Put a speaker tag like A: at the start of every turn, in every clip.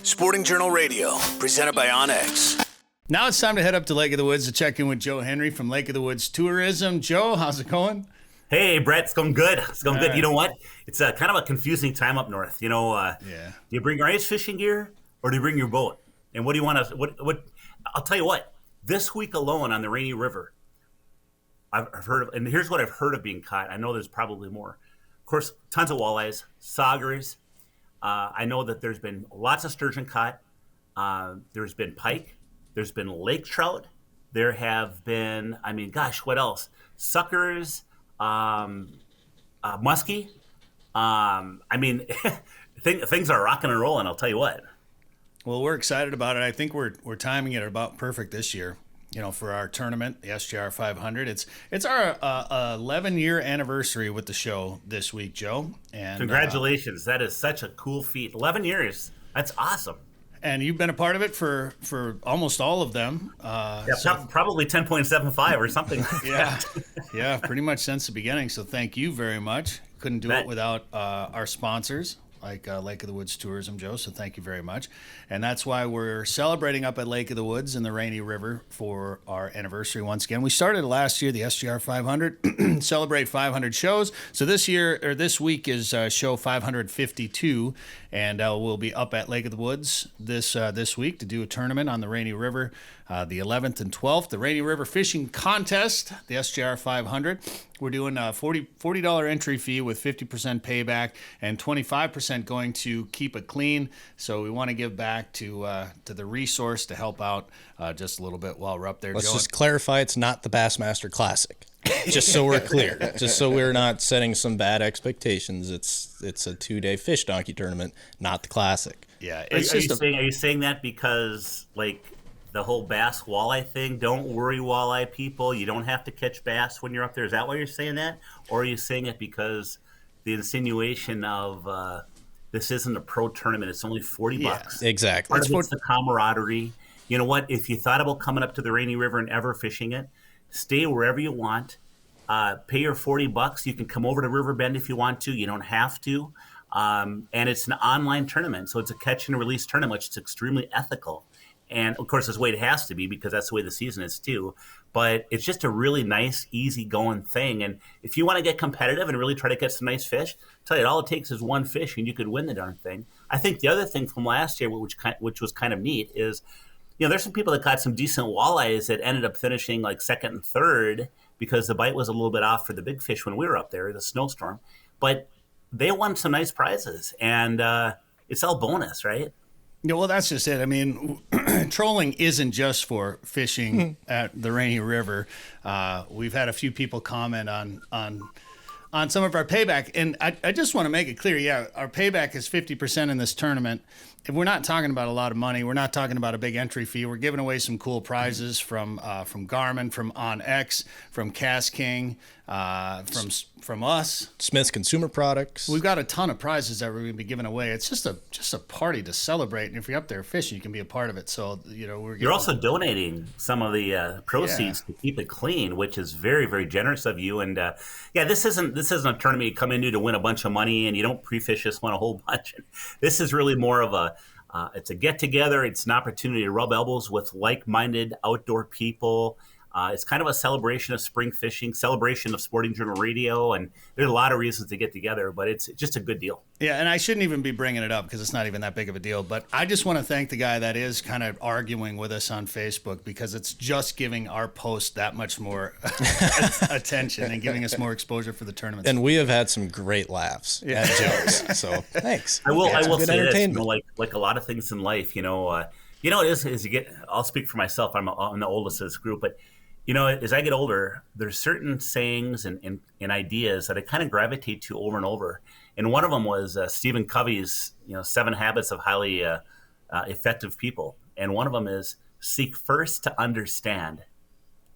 A: Sporting Journal Radio, presented by Onyx.
B: Now it's time to head up to Lake of the Woods to check in with Joe Henry from Lake of the Woods Tourism. Joe, how's it going?
C: Hey, Brett, it's going good. It's going good.
B: Right.
C: You know what? It's kind of a confusing time up north. Do you bring your ice fishing gear or do you bring your boat? And what do you want to, what, I'll tell you what, this week alone on the Rainy River, I've heard of, and here's what I've heard of being caught. I know there's probably more. Of course, tons of walleyes, saugers. I know that there's been lots of sturgeon caught. There's been pike. There's been lake trout. There have been, what else? Suckers, muskie. Things are rocking and rolling, I'll tell you what.
B: Well, we're excited about it. I think we're timing it about perfect this year, for our tournament, the SJR 500. It's our 11-year anniversary with the show this week, Joe. And
C: congratulations. That is such a cool feat. 11 years. That's awesome.
B: And you've been a part of it for almost all of them.
C: Probably 10.75 or something.
B: Yeah, pretty much since the beginning. So thank you very much. Couldn't do it without our sponsors, like Lake of the Woods Tourism, Joe, so thank you very much. And that's why we're celebrating up at Lake of the Woods in the Rainy River for our anniversary once again. We started last year, the SJR 500, celebrate 500 shows. So this week is show 552, and we'll be up at Lake of the Woods this week to do a tournament on the Rainy River, the 11th and 12th. The Rainy River Fishing Contest, the SJR 500. We're doing a $40 entry fee with 50% payback and 25% going to keep it clean. So we want to give back to the resource to help out just a little bit while we're up there.
D: Let's just clarify, it's not the Bassmaster Classic. Just so we're clear, just so we're not setting some bad expectations. It's a 2-day fish donkey tournament, not the Classic.
B: Yeah,
C: are you saying that because the whole bass walleye thing? Don't worry, walleye people. You don't have to catch bass when you're up there. Is that why you're saying that? Or are you saying it because the insinuation of this isn't a pro tournament, it's only $40?
D: Yeah, exactly.
C: Part of it's the camaraderie. You know what? If you thought about coming up to the Rainy River and ever fishing it, stay wherever you want. Pay your $40. You can come over to Riverbend if you want to. You don't have to. And it's an online tournament, so it's a catch and release tournament, which is extremely ethical. And, of course, that's the way it has to be because that's the way the season is, too. But it's just a really nice, easy-going thing. And if you want to get competitive and really try to get some nice fish, I'll tell you, all it takes is one fish, and you could win the darn thing. I think the other thing from last year, which was kind of neat, is there's some people that caught some decent walleyes that ended up finishing second and third because the bite was a little bit off for the big fish when we were up there, the snowstorm. But they won some nice prizes, and it's all bonus, right?
B: Yeah, well, that's just it. Trolling isn't just for fishing at the Rainy River. We've had a few people comment on some of our payback, and I just want to make it clear. Yeah, our payback is 50% in this tournament. If we're not talking about a lot of money, we're not talking about a big entry fee. We're giving away some cool prizes from Garmin, from OnX, from Cast King, from us.
D: Smith's Consumer Products.
B: We've got a ton of prizes that we're going to be giving away. It's just a party to celebrate, and if you're up there fishing, you can be a part of it. So
C: you're also donating some of the proceeds to keep it clean, which is very, very generous of you. And this isn't a tournament you come into to win a bunch of money, and you don't pre-fish this one a whole bunch. This is really more of it's a get together. It's an opportunity to rub elbows with like-minded outdoor people. It's kind of a celebration of spring fishing, celebration of Sporting Journal Radio, and there's a lot of reasons to get together, but it's just a good deal.
B: Yeah, and I shouldn't even be bringing it up because it's not even that big of a deal, but I just want to thank the guy that is kind of arguing with us on Facebook because it's just giving our post that much more attention and giving us more exposure for the tournament.
D: And we have had some great laughs at jokes, so thanks.
C: I will say this, like a lot of things in life, it is you get. I'll speak for myself. I'm the oldest of this group, but as I get older, there's certain sayings and ideas that I kind of gravitate to over and over. And one of them was Stephen Covey's, 7 Habits of Highly Effective People. And one of them is seek first to understand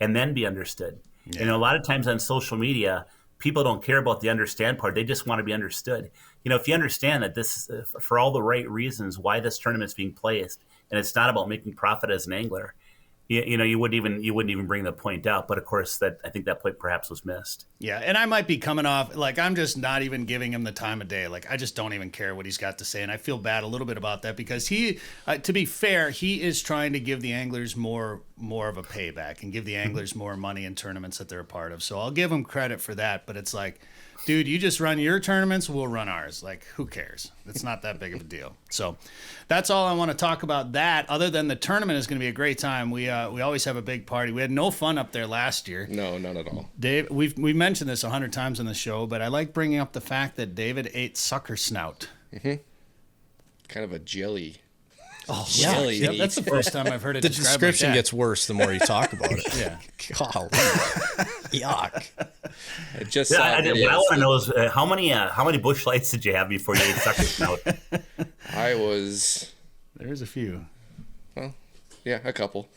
C: and then be understood. Yeah. A lot of times on social media, people don't care about the understand part. They just want to be understood. If you understand that this is for all the right reasons why this tournament's being placed, and it's not about making profit as an angler, you wouldn't even bring the point out. But of course, I think that point perhaps was missed.
B: Yeah, and I might be coming off like I'm just not even giving him the time of day. Like I just don't even care what he's got to say, and I feel bad a little bit about that because he, to be fair, he is trying to give the anglers more of a payback and give the anglers more money in tournaments that they're a part of. So I'll give him credit for that. But it's like, dude, you just run your tournaments, we'll run ours. Like, who cares? It's not that big of a deal. So that's all I want to talk about that. Other than the tournament is going to be a great time. We always have a big party. We had no fun up there last year.
E: No, none at all.
B: Dave, we've mentioned this 100 times on the show, but I like bringing up the fact that David ate sucker snout.
E: Mm-hmm. Kind of a jelly.
B: Oh,
E: jelly.
B: Yeah, that's the first time I've heard it
D: The
B: described
D: description
B: like that.
D: gets worse the more you talk about it.
B: Yeah.
D: Golly. Yuck.
E: I just
C: Yeah,
E: saw
C: what I want to know is how many bush lights did you have before you ate sucker snout?
B: There's a few.
E: Well, yeah, a couple.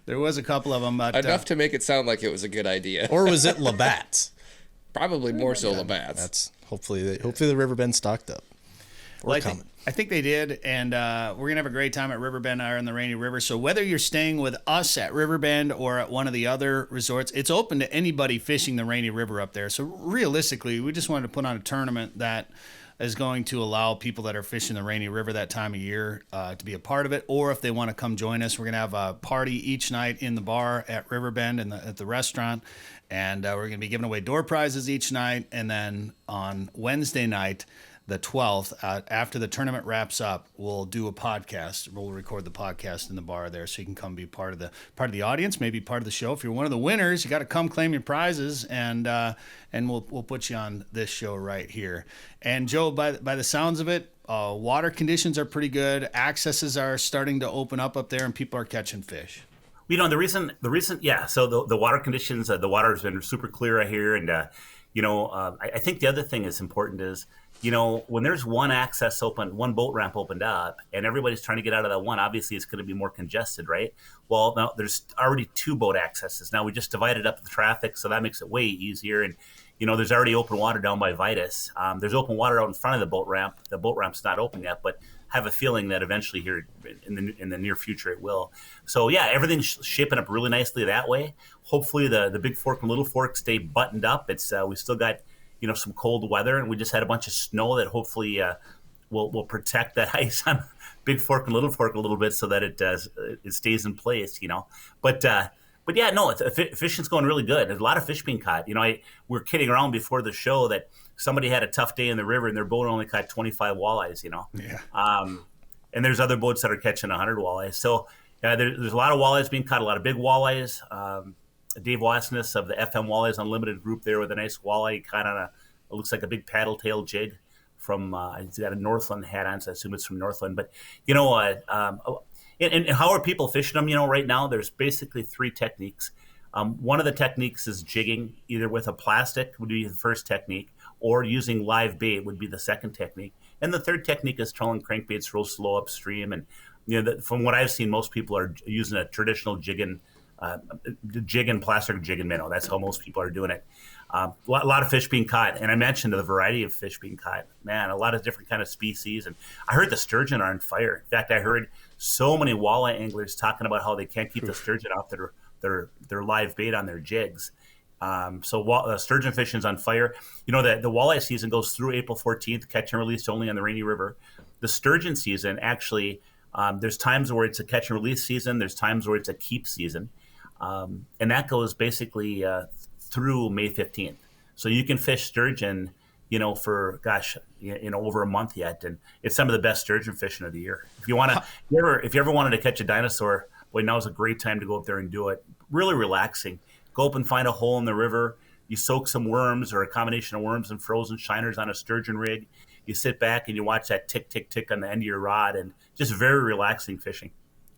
B: There was a couple of them. But,
E: Enough to make it sound like it was a good idea.
D: Or was it Labatt's?
E: Probably more so Labatt's.
D: That's hopefully the Riverbend's stocked up. We're coming.
B: I think they did, and we're gonna have a great time at Riverbend or in the Rainy River. So whether you're staying with us at Riverbend or at one of the other resorts, it's open to anybody fishing the Rainy River up there. So realistically, we just wanted to put on a tournament that is going to allow people that are fishing the Rainy River that time of year to be a part of it, or if they want to come join us, we're gonna have a party each night in the bar at Riverbend and at the restaurant, and we're gonna be giving away door prizes each night, and then on Wednesday night, the 12th, after the tournament wraps up, we'll do a podcast. We'll record the podcast in the bar there, so you can come be part of the audience, maybe part of the show. If you're one of the winners, you got to come claim your prizes, and we'll put you on this show right here. And Joe, by the sounds of it, water conditions are pretty good. Accesses are starting to open up there, and people are catching fish.
C: You know, the reason, yeah. So the water conditions, the water has been super clear out here, and I think the other thing that's important is, when there's one access open, one boat ramp opened up, and everybody's trying to get out of that one, obviously it's going to be more congested, right? Well, now there's already two boat accesses. Now we just divided up the traffic, so that makes it way easier. And, there's already open water down by Vitus. There's open water out in front of the boat ramp. The boat ramp's not open yet, but I have a feeling that eventually here in the near future it will. So yeah, everything's shaping up really nicely that way. Hopefully the Big Fork and Little Fork stay buttoned up. It's we still got some cold weather, and we just had a bunch of snow that hopefully will protect that ice on Big Fork and Little Fork a little bit so that it stays in place. But yeah, no, fishing's going really good. There's a lot of fish being caught. We were kidding around before the show that somebody had a tough day in the river and their boat only caught 25 walleyes.
B: Yeah.
C: And there's other boats that are catching 100 walleyes. So there's a lot of walleyes being caught, a lot of big walleyes. Dave Wassness of the FM Walleyes Unlimited group there with a nice walleye caught on it looks like a big paddle tail jig from, he's got a Northland hat on, so I assume it's from Northland. But, and how are people fishing them? Right now there's basically three techniques. One of the techniques is jigging, either with a plastic would be the first technique, or using live bait would be the second technique. And the third technique is trolling crankbaits real slow upstream. And, from what I've seen, most people are using a traditional jigging plastic jigging minnow. That's how most people are doing it. A lot of fish being caught, and I mentioned the variety of fish being caught. Man, a lot of different kind of species, and I heard the sturgeon are on fire. In fact, I heard so many walleye anglers talking about how they can't keep the sturgeon off their live bait on their jigs. So sturgeon fishing's on fire. The walleye season goes through April 14th, catch and release only on the Rainy River. The sturgeon season actually, there's times where it's a catch and release season. There's times where it's a keep season. And that goes basically through May 15th. So you can fish sturgeon, for over a month yet, and it's some of the best sturgeon fishing of the year. If you ever wanted to catch a dinosaur, boy, now's a great time to go up there and do it. Really relaxing. Go up and find a hole in the river. You soak some worms or a combination of worms and frozen shiners on a sturgeon rig. You sit back and you watch that tick, tick, tick on the end of your rod, and just very relaxing fishing.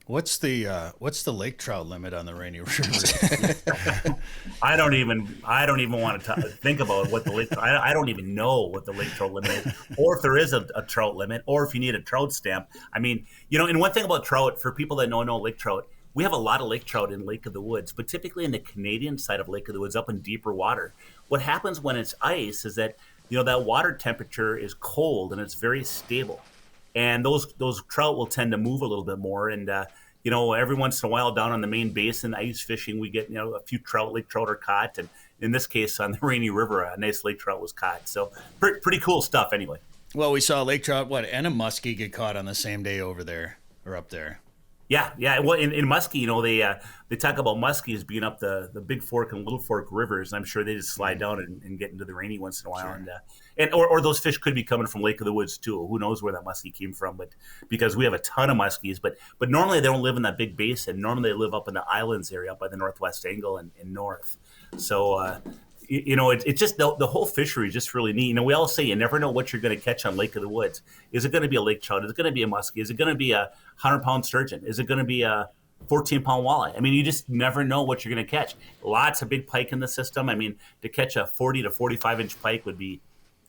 B: What's the lake trout limit on the Rainy River?
C: I don't even want to think about what the lake. I don't even know what the lake trout limit is, or if there is a trout limit, or if you need a trout stamp. I mean, and one thing about trout, for people that don't know lake trout, we have a lot of lake trout in Lake of the Woods, but typically in the Canadian side of Lake of the Woods, up in deeper water. What happens when it's ice is that that water temperature is cold and it's very stable. and those trout will tend to move a little bit more. And every once in a while down on the main basin ice fishing, we get a few lake trout are caught, and in this case on the Rainy River, a nice lake trout was caught. So pretty cool stuff anyway.
B: Well, we saw a lake trout, and a muskie get caught on the same day over there or up there.
C: Yeah. Well, in Muskie, they talk about muskies being up the Big Fork and Little Fork rivers. And I'm sure they just slide down and get into the Rainy once in a while. Sure. Or those fish could be coming from Lake of the Woods too. Who knows where that muskie came from? But because we have a ton of muskies, but normally they don't live in that big basin. Normally they live up in the islands area, up by the northwest angle and north. So. It's just the whole fishery is just really neat. We all say you never know what you're going to catch on Lake of the Woods. Is it going to be a lake trout? Is it going to be a muskie? Is it going to be a 100-pound sturgeon? Is it going to be a 14-pound walleye? I mean, you just never know what you're going to catch. Lots of big pike in the system. I mean, to catch a 40 to 45-inch pike would be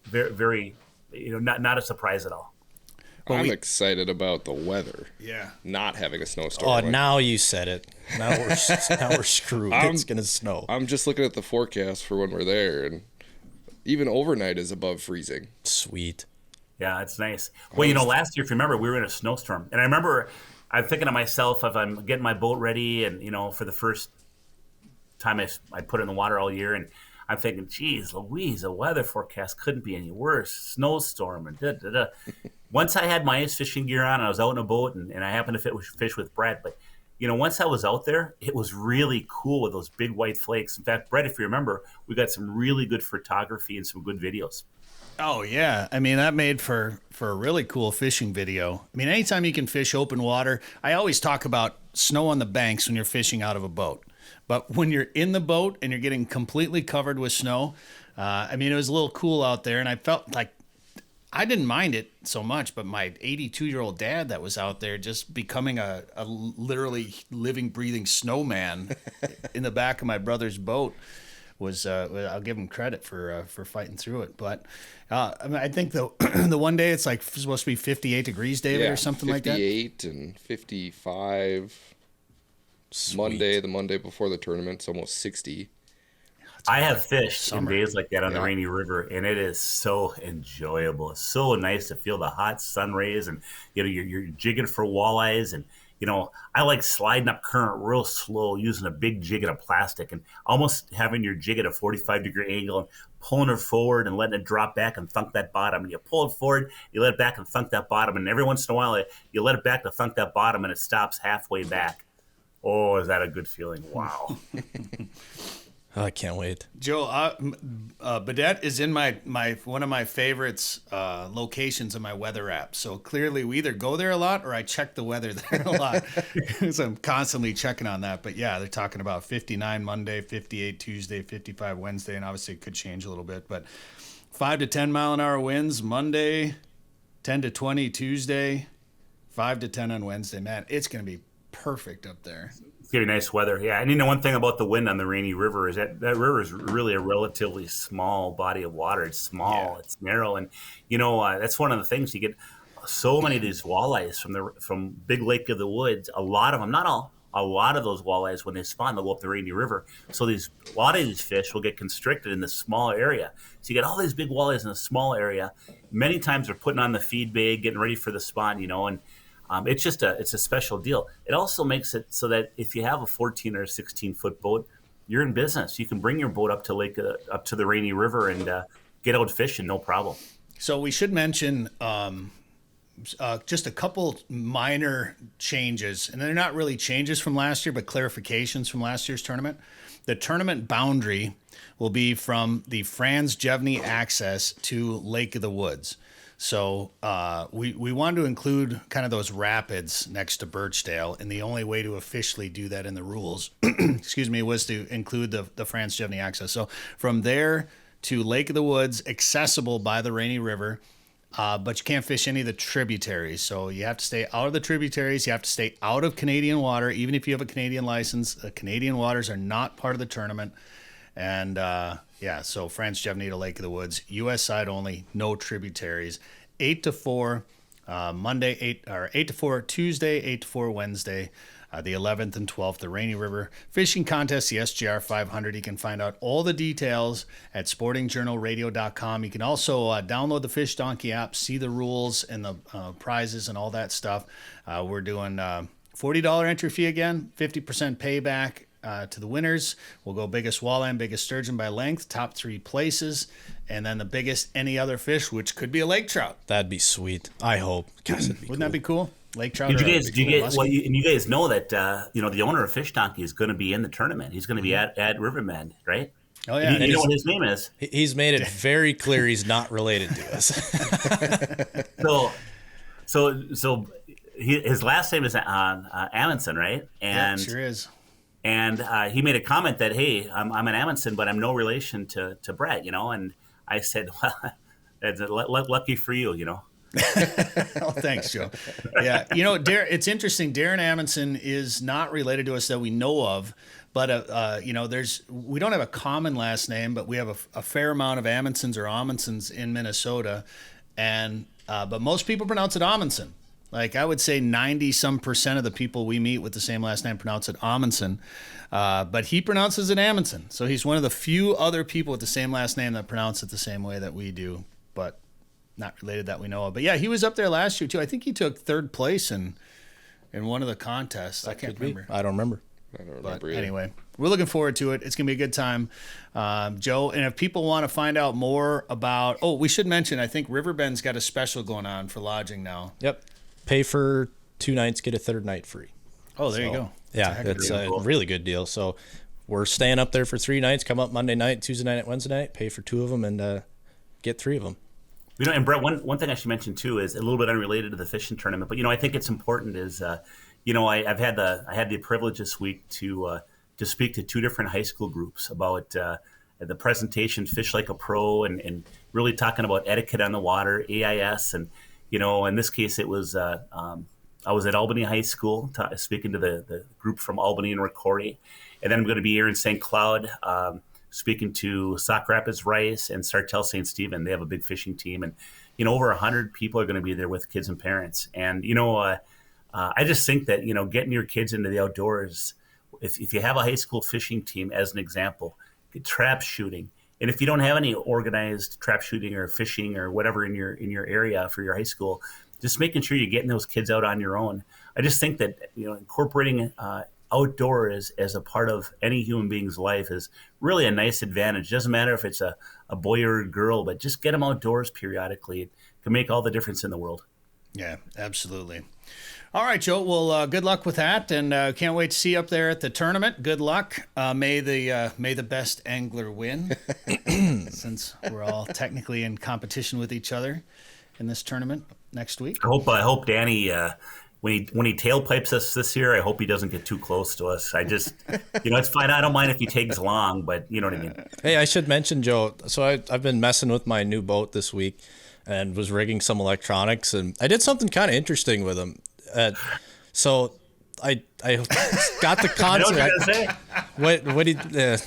C: very, very, not a surprise at all.
E: I'm excited about the weather.
B: Yeah.
E: Not having a snowstorm.
D: Oh, now you said it. Now we're screwed. It's going to snow.
E: I'm just looking at the forecast for when we're there, and even overnight is above freezing.
D: Sweet.
C: Yeah, it's nice. Well, last year, if you remember, we were in a snowstorm. And I remember I'm thinking to myself, if I'm getting my boat ready and, for the first time I put it in the water all year, and I'm thinking, geez, Louise, the weather forecast couldn't be any worse. Snowstorm and da-da-da. Once I had my ice fishing gear on, I was out in a boat, and I happened to fish with Brett. But, once I was out there, it was really cool with those big white flakes. In fact, Brett, if you remember, we got some really good photography and some good videos.
B: Oh, yeah. I mean, that made for a really cool fishing video. I mean, anytime you can fish open water, I always talk about snow on the banks when you're fishing out of a boat. But when you're in the boat and you're getting completely covered with snow, it was a little cool out there. And I felt like I didn't mind it so much, but my 82-year-old dad that was out there just becoming a literally living, breathing snowman in the back of my brother's boat was, I'll give him credit for fighting through it. But I think the one day it's like supposed to be 58 degrees, David, or something like that.
E: 58 and 55. Sweet. The Monday before the tournament, it's almost 60.
C: I have fished in days like that on the Rainy River, and it is so enjoyable. It's so nice to feel the hot sun rays, and you're jigging for walleyes, and I like sliding up current real slow using a big jig and a plastic, and almost having your jig at a 45-degree angle and pulling it forward and letting it drop back and thunk that bottom. And you pull it forward, you let it back and thunk that bottom, and every once in a while you let it back to thunk that bottom, and it stops halfway back. Oh, is that a good feeling? Wow.
D: I can't wait.
B: Joe, Baudette is in my one of my favorites locations in my weather app. So clearly we either go there a lot or I check the weather there a lot. So I'm constantly checking on that. But yeah, they're talking about 59 Monday, 58 Tuesday, 55 Wednesday, and obviously it could change a little bit. But 5 to 10 mile an hour winds Monday, 10 to 20 Tuesday, 5 to 10 on Wednesday. Man, it's going to be perfect up there.
C: It's going to be nice weather. Yeah. And one thing about the wind on the Rainy River is that river is really a relatively small body of water. It's small, It's narrow. And, that's one of the things you get so many of these walleyes from Big Lake of the Woods. A lot of them, not all, a lot of those walleyes, when they spawn, they'll go up the Rainy River. So a lot of these fish will get constricted in this small area. So you get all these big walleyes in a small area. Many times they're putting on the feed bag, getting ready for the spawn, and it's a special deal. It also makes it so that if you have a 14 or 16-foot boat, you're in business. You can bring your boat up to the Rainy River and get out fishing, no problem.
B: So we should mention just a couple minor changes, and they're not really changes from last year, but clarifications from last year's tournament. The tournament boundary will be from the Franz Jevny access to Lake of the Woods. So we wanted to include kind of those rapids next to Birchdale, and the only way to officially do that in the rules, was to include the Franz Jevny access. So from there to Lake of the Woods, accessible by the Rainy River, but you can't fish any of the tributaries. So you have to stay out of the tributaries. You have to stay out of Canadian water, even if you have a Canadian license. Canadian waters are not part of the tournament. And so Franz Jevny to Lake of the Woods, U.S. side only, no tributaries. 8 to 4 Monday, 8 to 4 Tuesday, 8 to 4 Wednesday. the 11th and 12th, the Rainy River Fishing Contest, the SJR 500. You can find out all the details at sportingjournalradio.com. You can also download the Fish Donkey app, see the rules and the prizes and all that stuff. We're doing $40 entry fee again, 50% payback to the winners. We'll go biggest walleye and biggest sturgeon by length, top 3 places, and then the biggest any other fish, which could be a lake trout.
D: That'd be sweet. I hope. Gosh, that'd be
B: Wouldn't that be cool? Lake trout.
C: Did you guys, and you guys know that the owner of Fish Donkey is going to be in the tournament. He's going to be at Riverbend, right?
B: Oh yeah,
C: you know what his name is.
D: He's made it very clear he's not related to us.
C: So his last name is Amundsen, right? And
B: yeah, it sure is.
C: And he made a comment that, hey, I'm an Amundsen, but I'm no relation to Brett, And I said, well, that's lucky for you,
B: Oh, thanks, Joe. Yeah, it's interesting. Darren Amundsen is not related to us that we know of, but we don't have a common last name, but we have a fair amount of Amundsens or Amundsens in Minnesota, and but most people pronounce it Amundsen. Like I would say 90% of the people we meet with the same last name pronounce it Amundsen, but he pronounces it Amundsen. So he's one of the few other people with the same last name that pronounce it the same way that we do, but not related that we know of. But yeah, he was up there last year too. I think he took 3rd place in one of the contests. I can't remember.
D: I don't remember.
B: But anyway, we're looking forward to it. It's going to be a good time, Joe. And if people want to find out more about, we should mention, I think Riverbend's got a special going on for lodging now.
D: Yep. Pay for 2 nights, get a 3rd night free.
B: Oh, there you go.
D: Yeah, it's a really good deal. So we're staying up there for 3 nights. Come up Monday night, Tuesday night, Wednesday night. Pay for 2 of them and get 3 of them.
C: And Brett, one thing I should mention too is a little bit unrelated to the fishing tournament, but I think it's important is I had the privilege this week to speak to 2 different high school groups about the presentation Fish Like a Pro and really talking about etiquette on the water, AIS, and in this case it was I was at Albany High School speaking to the group from Albany and Rocori, and then I'm going to be here in St. Cloud. Speaking to Sauk Rapids Rice and Sartell St. Stephen. They have a big fishing team, and over 100 people are going to be there with kids and parents. And I just think that getting your kids into the outdoors, if you have a high school fishing team as an example, get trap shooting, and if you don't have any organized trap shooting or fishing or whatever in your area for your high school, just making sure you're getting those kids out on your own. I just think that incorporating outdoors as a part of any human being's life is really a nice advantage. Doesn't matter if it's a boy or a girl, but just get them outdoors periodically. It can make all the difference in the world.
B: Yeah, absolutely. All right, Joe. Well, good luck with that, and can't wait to see you up there at the tournament. Good luck. May the best angler win, since we're all technically in competition with each other in this tournament next week.
C: I hope Danny. When he tailpipes us this year, I hope he doesn't get too close to us. I just, it's fine. I don't mind if he takes long, but you know what I mean.
D: Hey, I should mention, Joe. So I've been messing with my new boat this week and was rigging some electronics, and I did something kind of interesting with them. So I got the concept.
C: I know what you're gonna say.
D: What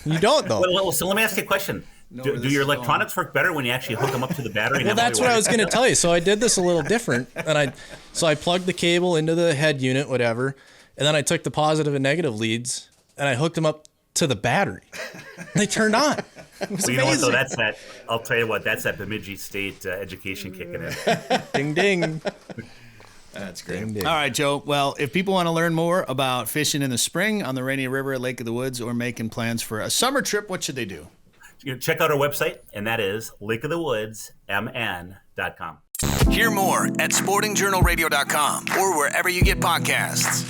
D: you don't though?
C: Well, so let me ask you a question. Do your electronics work better when you actually hook them up to the battery?
D: Well, that's what I was going to tell you. So I did this a little different, and I plugged the cable into the head unit, whatever, and then I took the positive and negative leads and I hooked them up to the battery. They turned on.
C: Well, you know what? Though I'll tell you what. That's that Bemidji State education kicking in.
D: Ding ding.
B: That's great. All right, Joe. Well, if people want to learn more about fishing in the spring on the Rainy River at Lake of the Woods or making plans for a summer trip, what should they do?
C: Check out our website, and that is lakeofthewoodsmn.com.
A: Hear more at sportingjournalradio.com or wherever you get podcasts.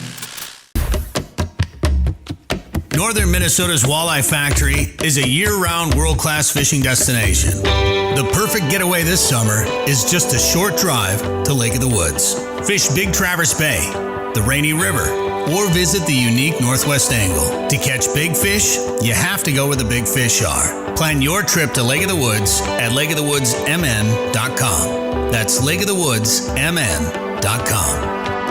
A: Northern Minnesota's Walleye Factory is a year-round world-class fishing destination. The perfect getaway this summer is just a short drive to Lake of the Woods. Fish Big Traverse Bay, the Rainy River, or visit the unique Northwest Angle. To catch big fish, you have to go where the big fish are. Plan your trip to Lake of the Woods at lakeofthewoodsmn.com. That's lakeofthewoodsmn.com.